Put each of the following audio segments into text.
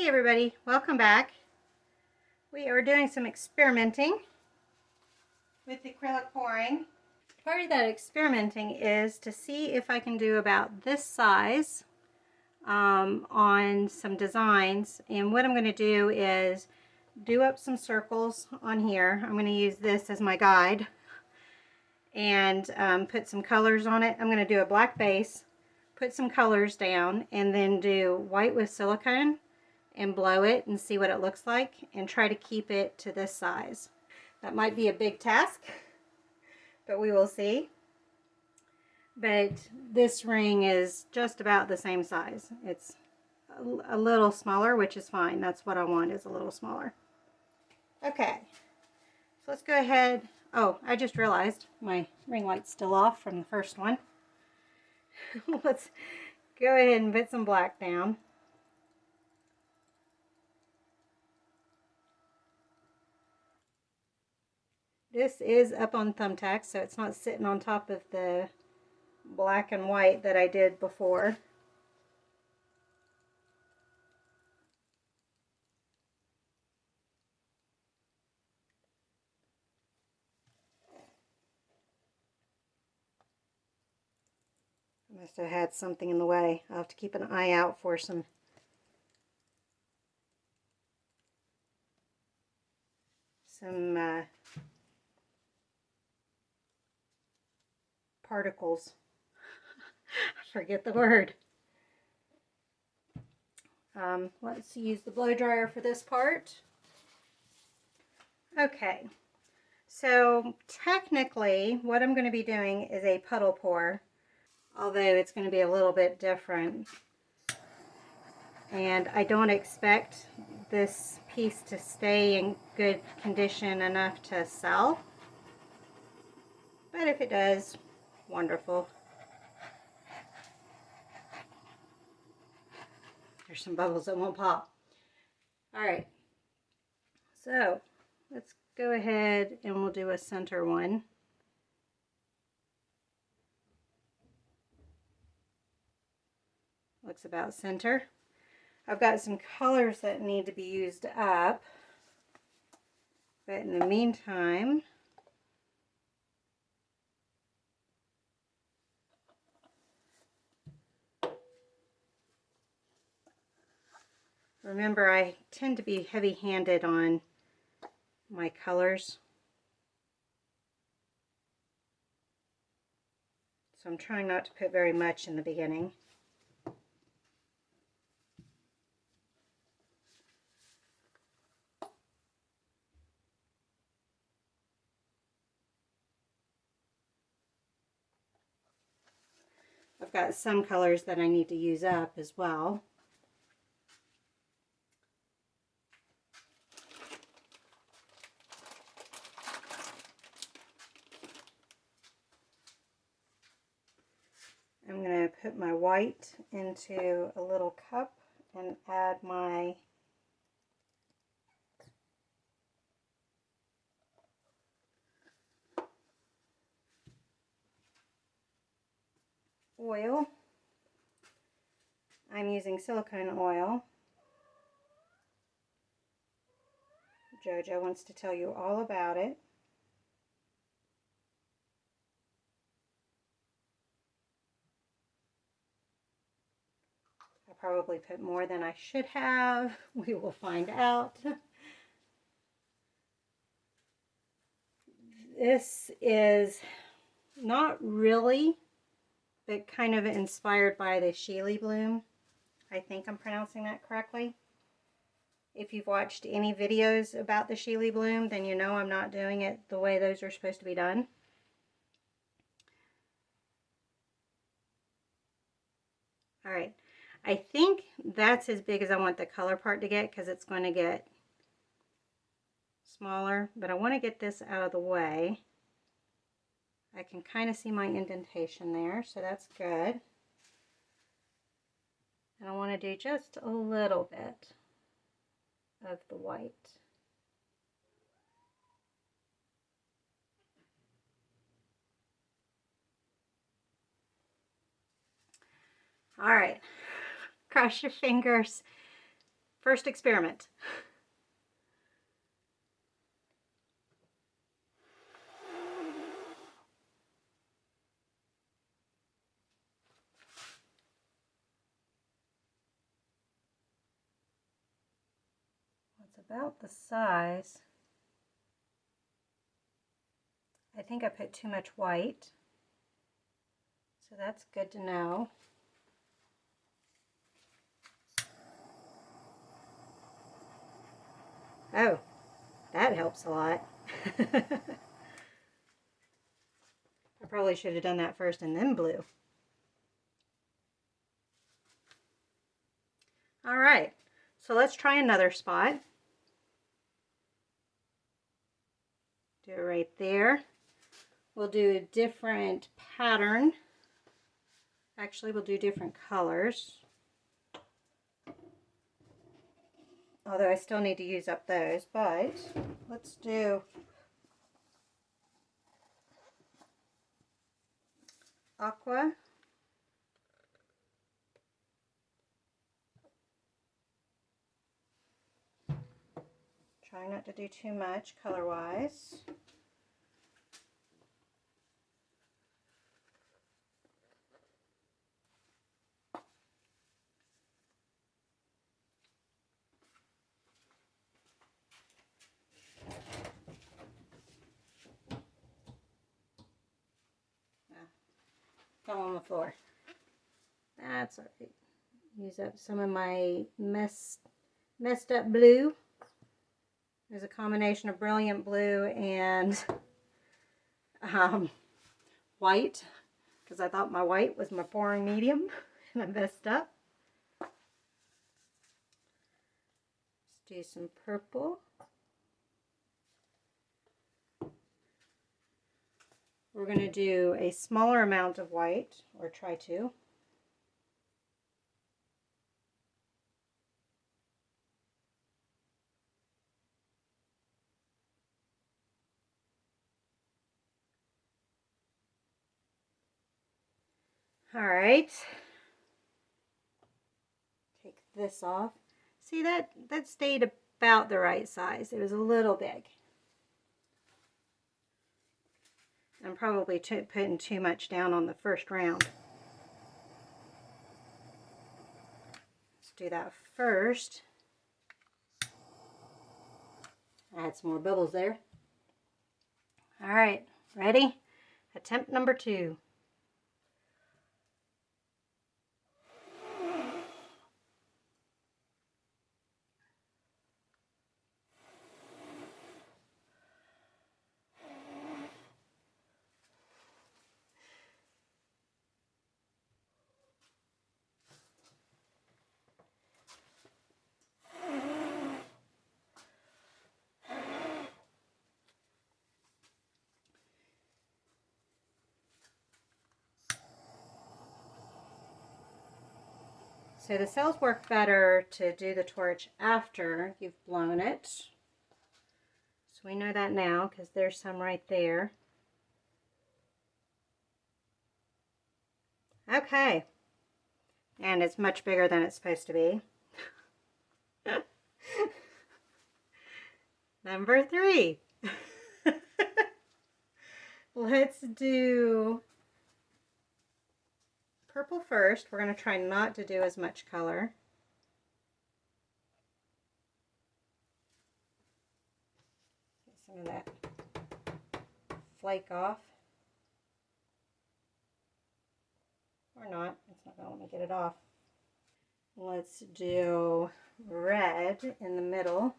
Hey everybody, welcome back. We are doing some experimenting with acrylic pouring. Part of that experimenting is to see if I can do about this size on some designs. And what I'm going to do is do up some circles on here. I'm going to use this as my guide and put some colors on it. I'm going to do a black base, put some colors down, and then do white with silicone and blow it and see what it looks like and try to keep it to this size. That might be a big task, but we will see. But this ring is just about the same size. It's a little smaller, which is fine. That's what I want, is a little smaller. Okay, so let's go ahead. Oh, I just realized my ring light's still off from the first one. Let's go ahead and put some black down. This is up on thumbtacks, so it's not sitting on top of the black and white that I did before. I must have had something in the way. I'll have to keep an eye out for some particles. I forget the word. Let's use the blow dryer for this part. Okay, so technically what I'm going to be doing is a puddle pour, although it's going to be a little bit different. And I don't expect this piece to stay in good condition enough to sell. But if it does, wonderful. There's some bubbles that won't pop. Alright, so let's go ahead and we'll do a center one. Looks about center. I've got some colors that need to be used up, but in the meantime, remember I tend to be heavy-handed on my colors, so I'm trying not to put very much in the beginning. I've got some colors that I need to use up as well. I'm going to put my white into a little cup and add my oil. I'm using silicone oil. JoJo wants to tell you all about it. I probably put more than I should have. We will find out. This is not really, but kind of inspired by the Sheely Bloom. I think I'm pronouncing that correctly. If you've watched any videos about the Sheely Bloom, then you know I'm not doing it the way those are supposed to be done. Alright, I think that's as big as I want the color part to get because it's going to get smaller, but I want to get this out of the way. I can kind of see my indentation there, so that's good. And I want to do just a little bit of the white. All right, cross your fingers. First experiment. It's about the size. I think I put too much white, so that's good to know. Oh, that helps a lot. I probably should have done that first and then blue. All right, so let's try another spot. Do it right there. We'll do a different pattern. Actually, we'll do different colors. Although I still need to use up those, but let's do aqua. Try not to do too much color-wise. Fell on the floor. That's all right. Use up some of my messed up blue. There's a combination of brilliant blue and white, because I thought my white was my pouring medium and I messed up. Let's do some purple. We're going to do a smaller amount of white, or try to. All right. Take this off. See, that stayed about the right size. It was a little big. I'm probably putting too much down on the first round. Let's do that first. Add some more bubbles there. All right, ready? Attempt number 2. So the cells work better to do the torch after you've blown it. So we know that now because there's some right there. Okay. And it's much bigger than it's supposed to be. Number 3. Let's do purple first. We're going to try not to do as much color. Get some of that flake off. Or not. It's not going to let me get it off. Let's do red in the middle.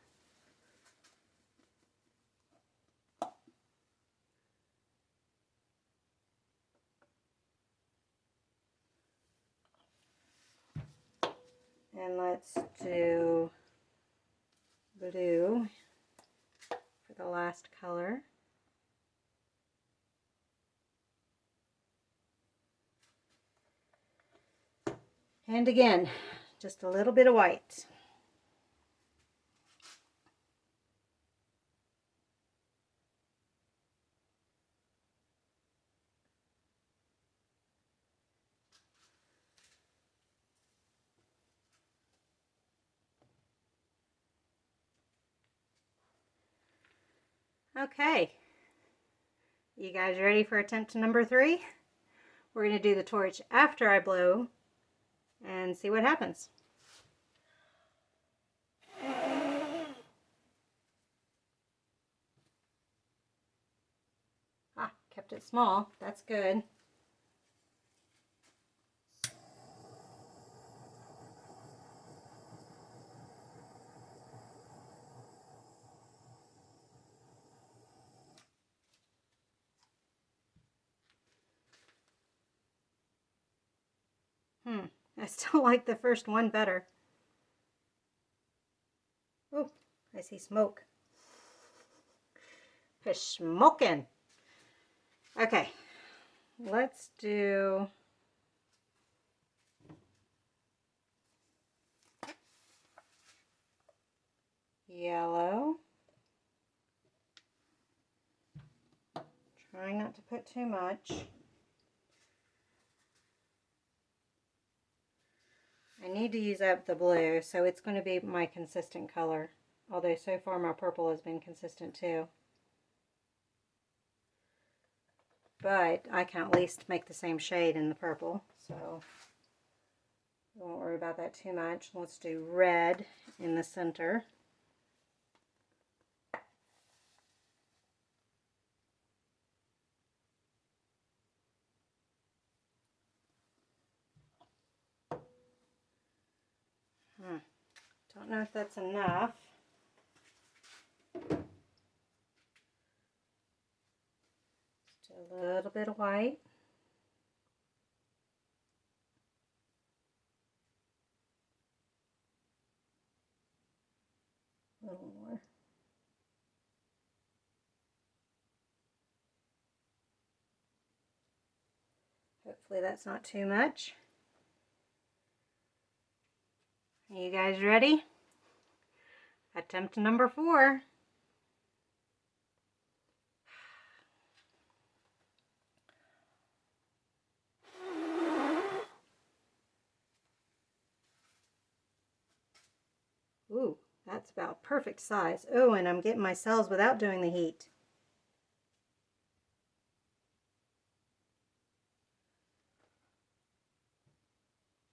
And let's do blue for the last color. And again, just a little bit of white. Okay, you guys ready for attempt number 3? We're going to do the torch after I blow and see what happens. Ah, kept it small. That's good. I still like the first one better. Oh, I see smoke. It's smoking. Okay, let's do yellow. Trying not to put too much. I need to use up the blue, so it's going to be my consistent color. Although so far my purple has been consistent too. But I can at least make the same shade in the purple, so I won't worry about that too much. Let's do red in the center. Don't know if that's enough. Just a little bit of white. A little more. Hopefully that's not too much. Are you guys ready? Attempt number 4. Ooh, that's about perfect size. Oh, and I'm getting my cells without doing the heat.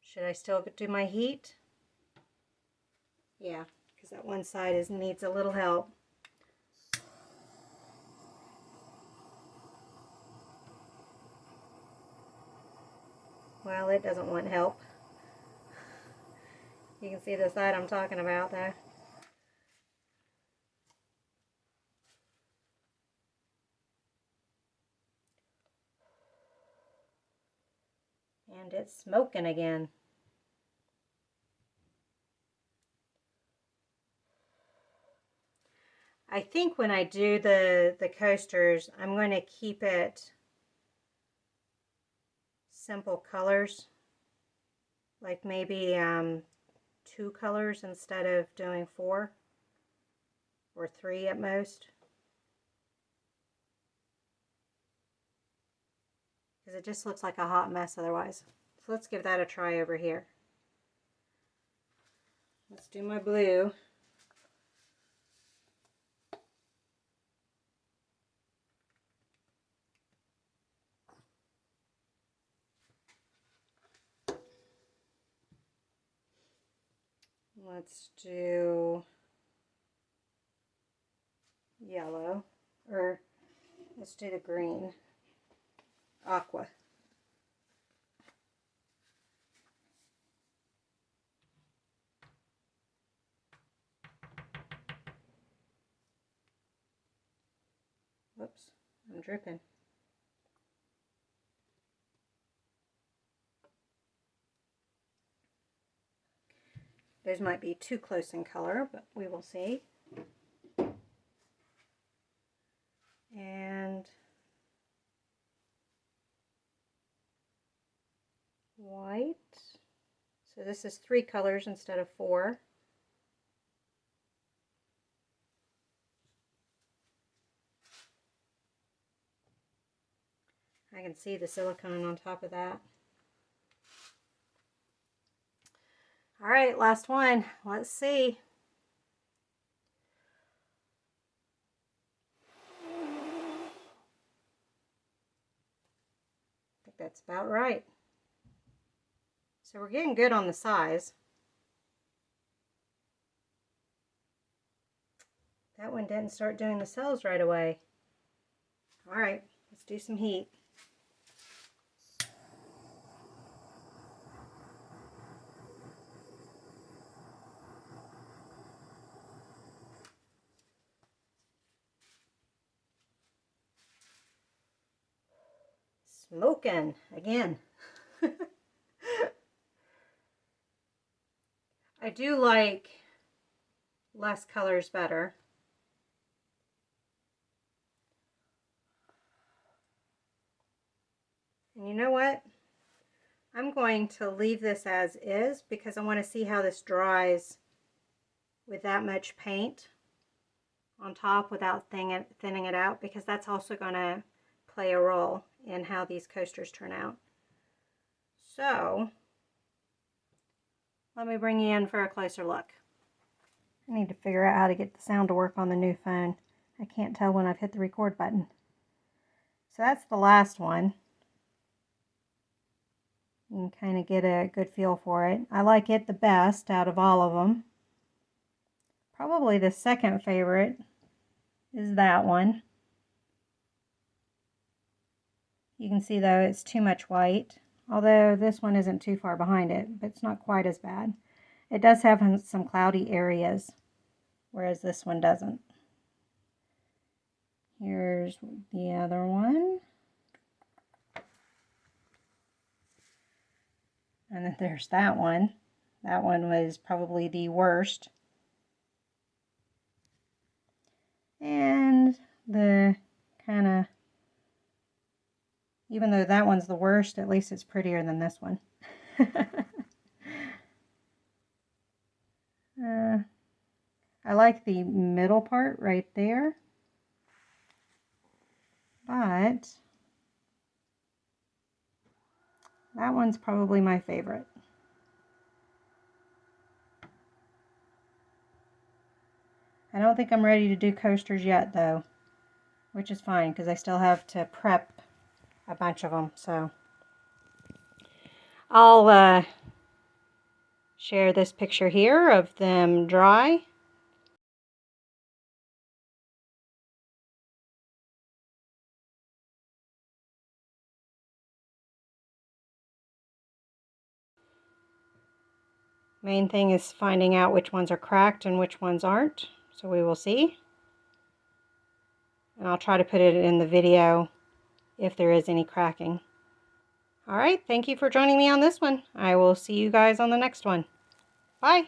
Should I still do my heat? Yeah, because that one side needs a little help. Well, it doesn't want help. You can see the side I'm talking about there. And it's smoking again. I think when I do the coasters, I'm going to keep it simple colors. Like maybe 2 colors instead of doing 4 or 3 at most. Because it just looks like a hot mess otherwise. So let's give that a try over here. Let's do my blue. Let's do yellow, or let's do the green, aqua. Whoops, I'm dripping. Those might be too close in color, but we will see. And white. So this is 3 colors instead of 4. I can see the silicone on top of that. All right, last one. Let's see. that's about right. So we're getting good on the size. That one didn't start doing the cells right away. All right, let's do some heat. Smoking again. I do like less colors better. And you know what? I'm going to leave this as is because I want to see how this dries with that much paint on top without thinning it out, because that's also going to play a role in how these coasters turn out. So let me bring you in for a closer look. I need to figure out how to get the sound to work on the new phone. I can't tell when I've hit the record button. So that's the last one. You can kind of get a good feel for it. I like it the best out of all of them. Probably the second favorite is that one. You can see though it's too much white, although this one isn't too far behind it, but it's not quite as bad. It does have some cloudy areas, whereas this one doesn't. Here's the other one. And then there's that one. That one was probably the worst. And the kind of, even though that one's the worst, at least it's prettier than this one. I like the middle part right there, but that one's probably my favorite. I don't think I'm ready to do coasters yet though, which is fine because I still have to prep a bunch of them. So I'll share this picture here of them dry. Main thing is finding out which ones are cracked and which ones aren't. So we will see. And I'll try to put it in the video if there is any cracking. Alright, thank you for joining me on this one. I will see you guys on the next one. Bye!